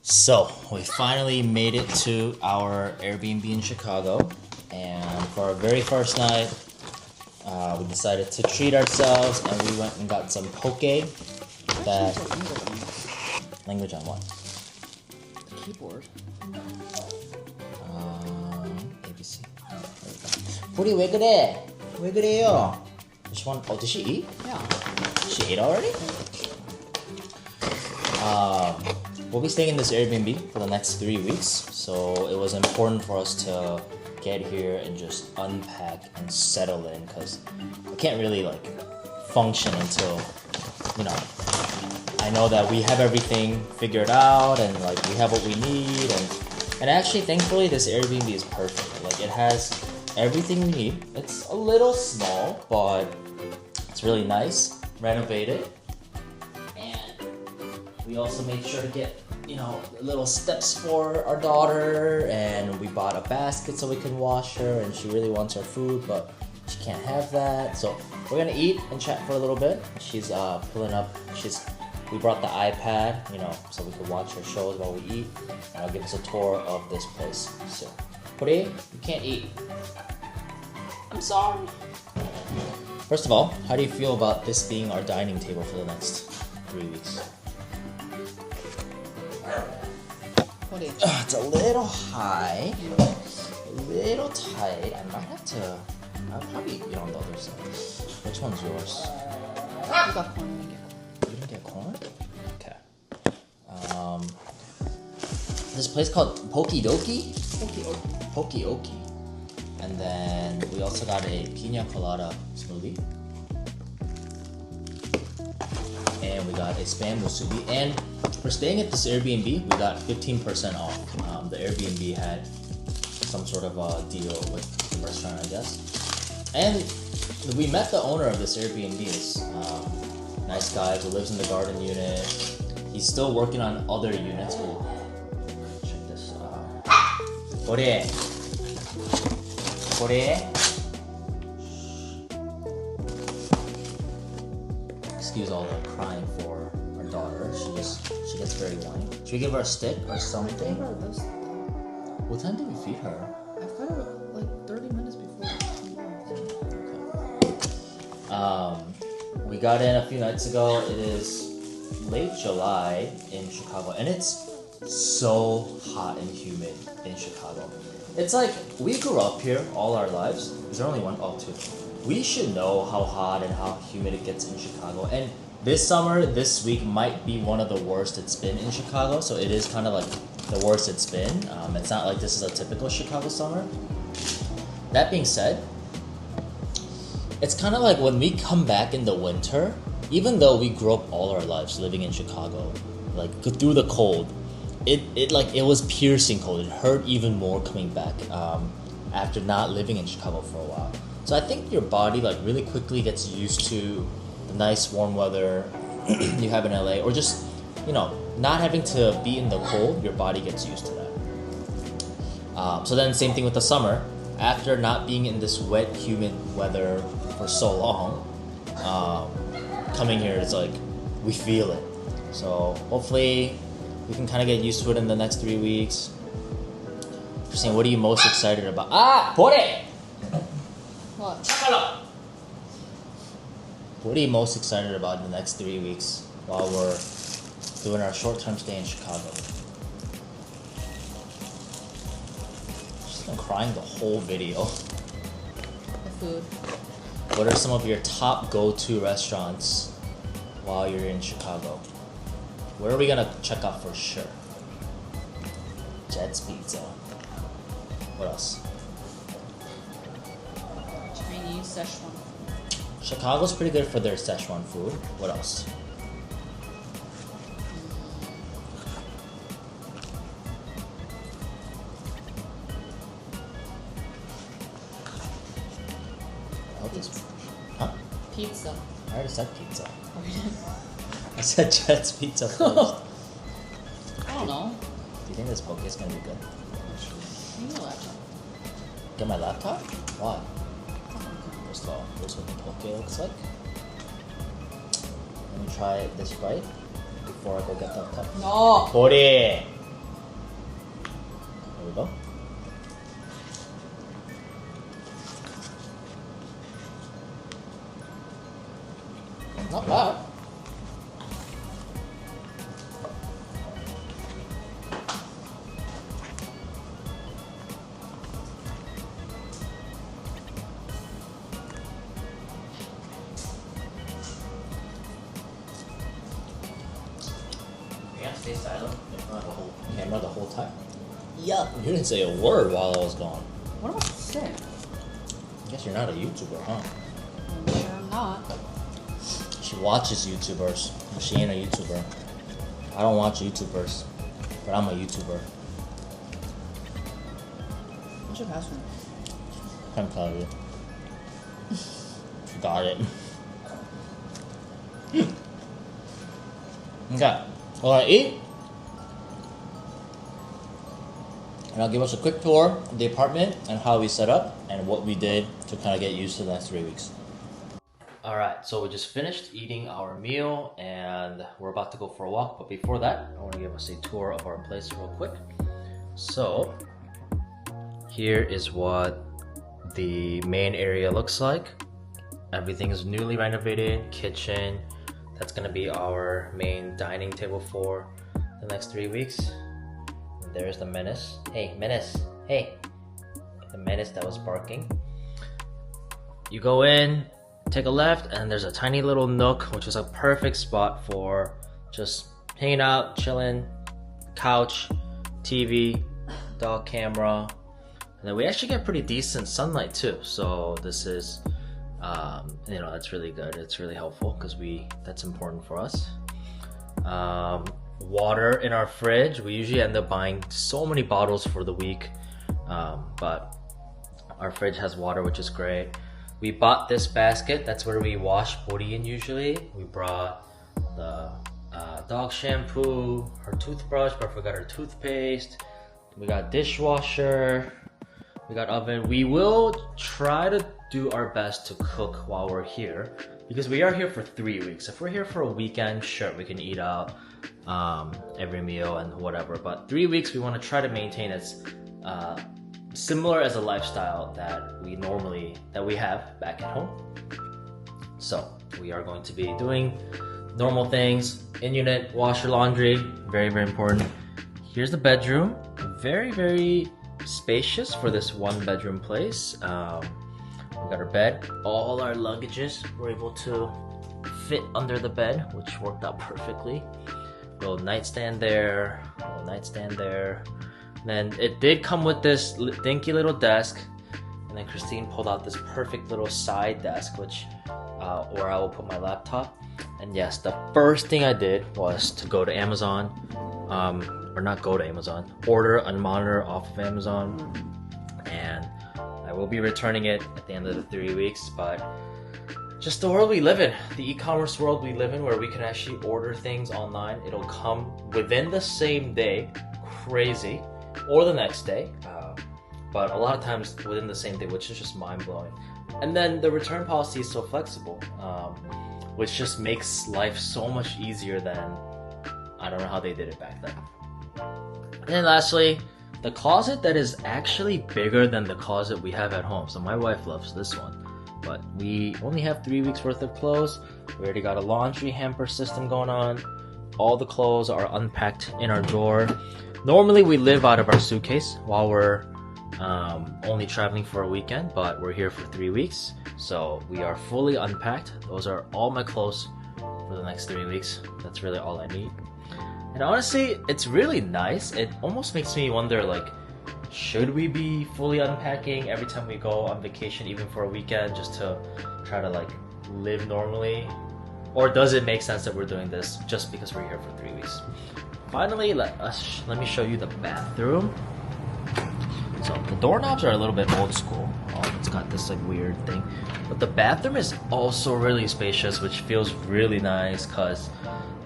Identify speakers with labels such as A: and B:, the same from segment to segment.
A: So, we finally made it to our Airbnb in Chicago, and for our very first night, we decided to treat ourselves, and we went and got some poke. That language on what?
B: The keyboard.
A: ABC. Puri, 왜 그래? 왜 그래요? She want, oh, did she eat?
B: Yeah.
A: She ate already? We'll be staying in this Airbnb for the next 3 weeks, so it was important for us to get here and just unpack and settle in, because I can't really like function until, you know, I know that we have everything figured out and like we have what we need, and actually thankfully this Airbnb is perfect. Like it has everything we need. It's a little small, but it's really nice, renovated. We also made sure to get, you know, little steps for our daughter, and we bought a basket so we can wash her, and she really wants her food, but she can't have that. So we're gonna eat and chat for a little bit. She's pulling up, we brought the iPad, you know, so we can watch her shows while we eat, and I'll give us a tour of this place. So, Puri, you can't eat. I'm sorry. First of all, how do you feel about this being our dining table for the next 3 weeks? It's a little high, a little tight. I might have to. I'll probably eat on the other side. Which one's yours?
B: You got corn.
A: You didn't get corn? Okay. This place called Pokidoki? Pokioki. And then we also got a pina colada smoothie. And we got a spam musubi. And for staying at this Airbnb, we got 15% off. The Airbnb had some sort of a deal with the restaurant, I guess. And we met the owner of this Airbnb. This nice guy who lives in the garden unit. He's still working on other units. We'll check this out. Kore. Excuse all the crying for our daughter. She gets very whiny. Should we give her a stick or something? What time did we feed her?
B: I fed her like 30 minutes before.
A: Okay. We got in a few nights ago. It is late July in Chicago, and it's so hot and humid in Chicago. It's like we grew up here all our lives. Is there only one? Oh, two. We should know how hot and how humid it gets in Chicago. And this summer, this week might be one of the worst it's been in Chicago. So it is kind of like the worst it's been. It's not like this is a typical Chicago summer. That being said, it's kind of like when we come back in the winter, even though we grew up all our lives living in Chicago, like through the cold, it was piercing cold. It hurt even more coming back after not living in Chicago for a while. So I think your body like really quickly gets used to the nice warm weather you have in LA, or just, you know, not having to be in the cold. Your body gets used to that. So then same thing with the summer. After not being in this wet, humid weather for so long, coming here, it's like we feel it. So hopefully we can kind of get used to it in the next 3 weeks. Christine, what are you most excited about? Pore!
B: What?
A: What are you most excited about in the next 3 weeks while we're doing our short-term stay in Chicago? She's been crying the whole video.
B: The food.
A: What are some of your top go-to restaurants while you're in Chicago? Where are we gonna check out for sure? Jets Pizza. What else?
B: Chinese Sichuan.
A: Chicago's pretty good for their Szechuan food. What else? Huh?
B: Pizza.
A: I already said pizza.
B: Oh, you did?
A: I said Jets Pizza first.
B: I don't know.
A: Do you think this poke is gonna be good?
B: Give me a laptop.
A: Get my laptop? Why? First of all, here's what the poke looks like. Let me try this right before I go get the cup.
B: No!
A: Puri! we go.
B: Not bad.
A: You gotta stay silent in front of the whole camera the whole time.
B: Yup.
A: You didn't say a word while I was gone.
B: What am I saying?
A: I guess you're not a YouTuber, huh?
B: I'm sure I'm not.
A: She watches YouTubers. She ain't a YouTuber. I don't watch YouTubers, but I'm a YouTuber.
B: What's your password?
A: Can't tell you. Got it. Okay, we're gonna eat. And I'll give us a quick tour of the apartment and how we set up and what we did to kind of get used to the next 3 weeks. Alright, so we just finished eating our meal and we're about to go for a walk. But before that, I want to give us a tour of our place real quick. So, here is what the main area looks like. Everything is newly renovated, kitchen. That's gonna be our main dining table for the next 3 weeks. And there's the menace. Hey, menace. Hey. The menace that was barking. You go in, take a left, and there's a tiny little nook, which is a perfect spot for just hanging out, chilling, couch, TV, dog camera. And then we actually get pretty decent sunlight too. So this is, that's really good. It's really helpful because that's important for us. Water in our fridge. We usually end up buying so many bottles for the week, but our fridge has water, which is great. We bought this basket. That's where we wash Bori in usually. We brought the dog shampoo, her toothbrush, but I forgot her toothpaste. We got dishwasher. We got oven. We will try to do our best to cook while we're here because we are here for 3 weeks. If we're here for a weekend, sure, we can eat out every meal and whatever. But 3 weeks, we want to try to maintain as similar as a lifestyle that we have back at home. So we are going to be doing normal things in unit, wash your laundry, very, very important. Here's the bedroom, very, very spacious for this 1-bedroom place. We got our bed. All our luggages were able to fit under the bed, which worked out perfectly. Little nightstand there, little nightstand there. Then it did come with this dinky little desk, and then Christine pulled out this perfect little side desk, which where I will put my laptop. And yes, the first thing I did was to go to Amazon, or not go to Amazon, order a monitor off of Amazon, and I will be returning it at the end of the 3 weeks. But just the world we live in, the e-commerce world we live in, where we can actually order things online. It'll come within the same day, crazy, or the next day, but a lot of times within the same day, which is just mind-blowing. And then the return policy is so flexible, which just makes life so much easier than, I don't know how they did it back then. And then lastly, the closet that is actually bigger than the closet we have at home. So my wife loves this one, but we only have 3 weeks worth of clothes. We already got a laundry hamper system going on. All the clothes are unpacked in our drawer. Normally we live out of our suitcase while we're only traveling for a weekend, but we're here for 3 weeks, so we are fully unpacked. Those are all my clothes for the next 3 weeks. That's really all I need. And honestly, it's really nice. It almost makes me wonder, like, should we be fully unpacking every time we go on vacation, even for a weekend, just to try to like live normally? Or does it make sense that we're doing this just because we're here for 3 weeks? Finally, let me show you the bathroom. So the doorknobs are a little bit old school. It's got this like weird thing, but the bathroom is also really spacious, which feels really nice because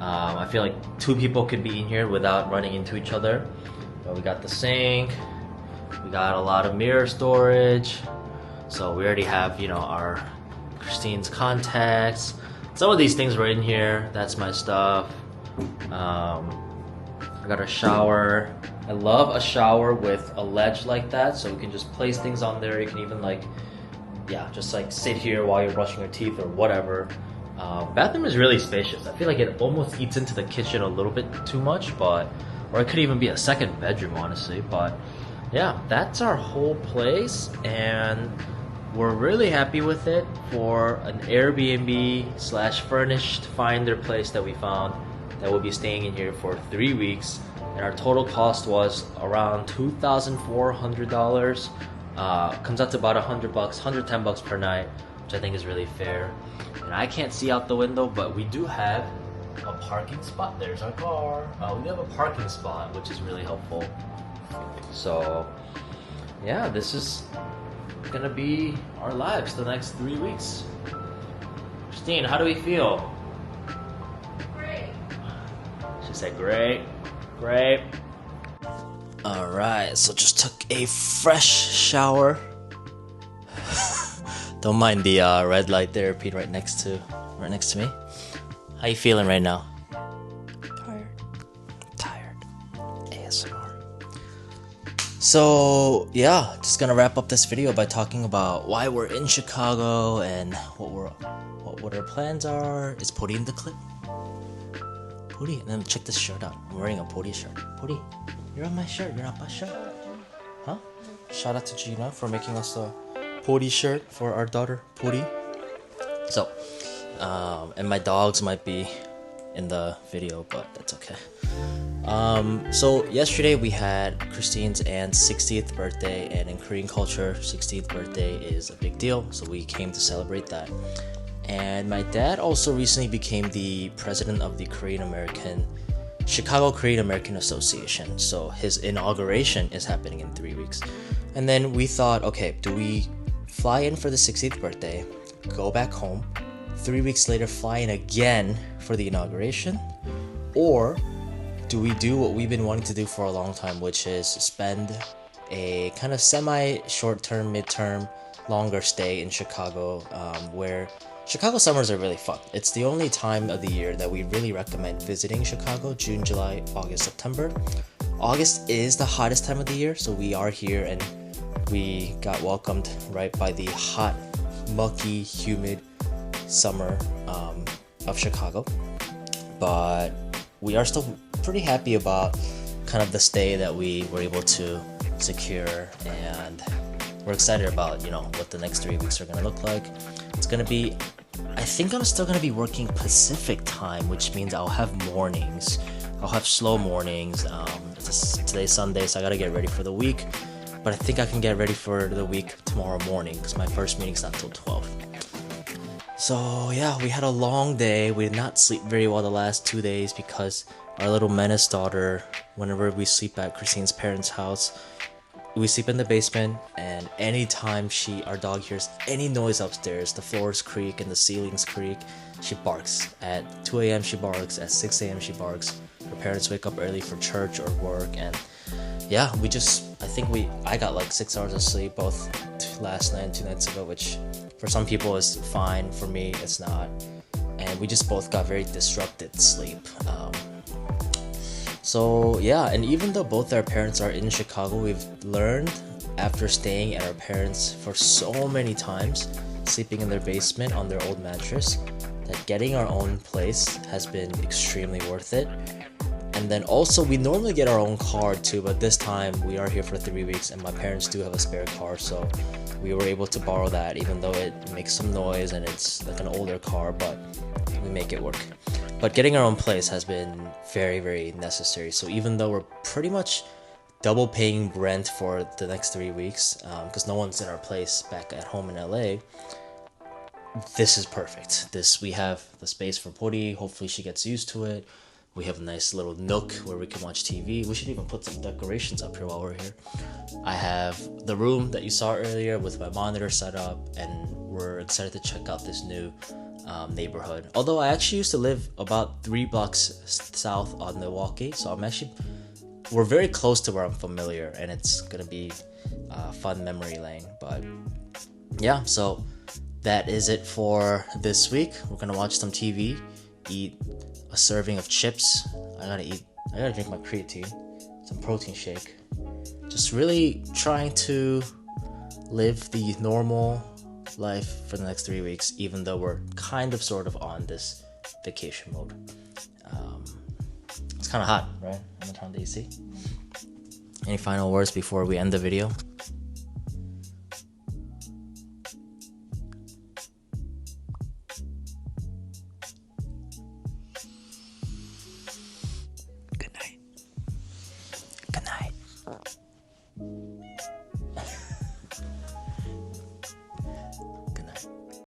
A: I feel like 2 people could be in here without running into each other. But we got the sink, we got a lot of mirror storage. So we already have, our Christine's contacts. Some of these things were in here. That's my stuff. I got a shower. I love a shower with a ledge like that, so we can just place things on there. You can even just sit here while you're brushing your teeth or whatever. Bathroom is really spacious. I feel like it almost eats into the kitchen a little bit too much, or it could even be a second bedroom, honestly. But yeah, that's our whole place, and we're really happy with it for an Airbnb / furnished finder place that we found that will be staying in here for 3 weeks. And our total cost was around $2,400. Comes out to about $100, $110 per night, which I think is really fair. And I can't see out the window, but we do have a parking spot. There's our car. We have a parking spot, which is really helpful. So yeah, this is gonna be our lives the next 3 weeks. Christine, how do we feel?
B: Great.
A: She said great. Great. Alright, so just took a fresh shower. Don't mind the red light therapy right next to me. How you feeling right now? Tired. ASMR. So yeah, just gonna wrap up this video by talking about why we're in Chicago and what our plans are. Is Puri in the clip? Puri, and then check this shirt out. I'm wearing a Puri shirt. Puri, you're on my shirt. You're not my shirt. Huh? Shout out to Gina for making us a Puri shirt for our daughter, Puri. So, and my dogs might be in the video, but that's okay. So yesterday we had Christine's aunt's 60th birthday, and in Korean culture, 60th birthday is a big deal, so we came to celebrate that. And my dad also recently became the president of the Chicago Korean American Association, so his inauguration is happening in 3 weeks. And then we thought, okay, do we fly in for the 60th birthday, go back home, 3 weeks later fly in again for the inauguration, or do we do what we've been wanting to do for a long time, which is spend a kind of semi-short-term, midterm, longer stay in Chicago, where Chicago summers are really fun. It's the only time of the year that we really recommend visiting Chicago: June, July, August, September. August is the hottest time of the year, so we are here and we got welcomed right by the hot, mucky, humid summer of Chicago. But we are still pretty happy about kind of the stay that we were able to secure, and we're excited about, what the next 3 weeks are going to look like. It's going to be, I think I'm still going to be working Pacific time, which means I'll have mornings. I'll have slow mornings. Today's Sunday, so I got to get ready for the week. But I think I can get ready for the week tomorrow morning, because my first meeting's not till 12. So yeah, we had a long day. We did not sleep very well the last 2 days because our little menace daughter, whenever we sleep at Christine's parents' house, we sleep in the basement, and anytime our dog hears any noise upstairs, the floors creak and the ceilings creak, she barks. At 2 a.m. she barks, at 6 a.m. she barks. Her parents wake up early for church or work, and yeah, I got like 6 hours of sleep both last night and 2 nights ago, which for some people is fine. For me, it's not. And we just both got very disrupted sleep. So yeah, and even though both our parents are in Chicago, we've learned after staying at our parents for so many times, sleeping in their basement on their old mattress, that getting our own place has been extremely worth it. And then also, we normally get our own car too, but this time we are here for 3 weeks and my parents do have a spare car, so we were able to borrow that, even though it makes some noise and it's like an older car, but we make it work. But getting our own place has been very, very necessary. So even though we're pretty much double paying rent for the next 3 weeks, because no one's in our place back at home in LA, this is perfect. We have the space for Puri. Hopefully she gets used to it. We have a nice little nook where we can watch TV. We should even put some decorations up here while we're here. I have the room that you saw earlier with my monitor set up, and we're excited to check out this new neighborhood. Although I actually used to live about 3 blocks south on Milwaukee, so we're very close to where I'm familiar, and it's gonna be fun memory lane. But yeah, so that is it for this week. We're gonna watch some TV, eat a serving of chips. I gotta eat I gotta drink my creatine, some protein shake. Just really trying to live the normal life for the next 3 weeks, even though we're sort of on this vacation mode. It's kind of hot, right? I'm gonna turn on the AC. Any final words before we end the video?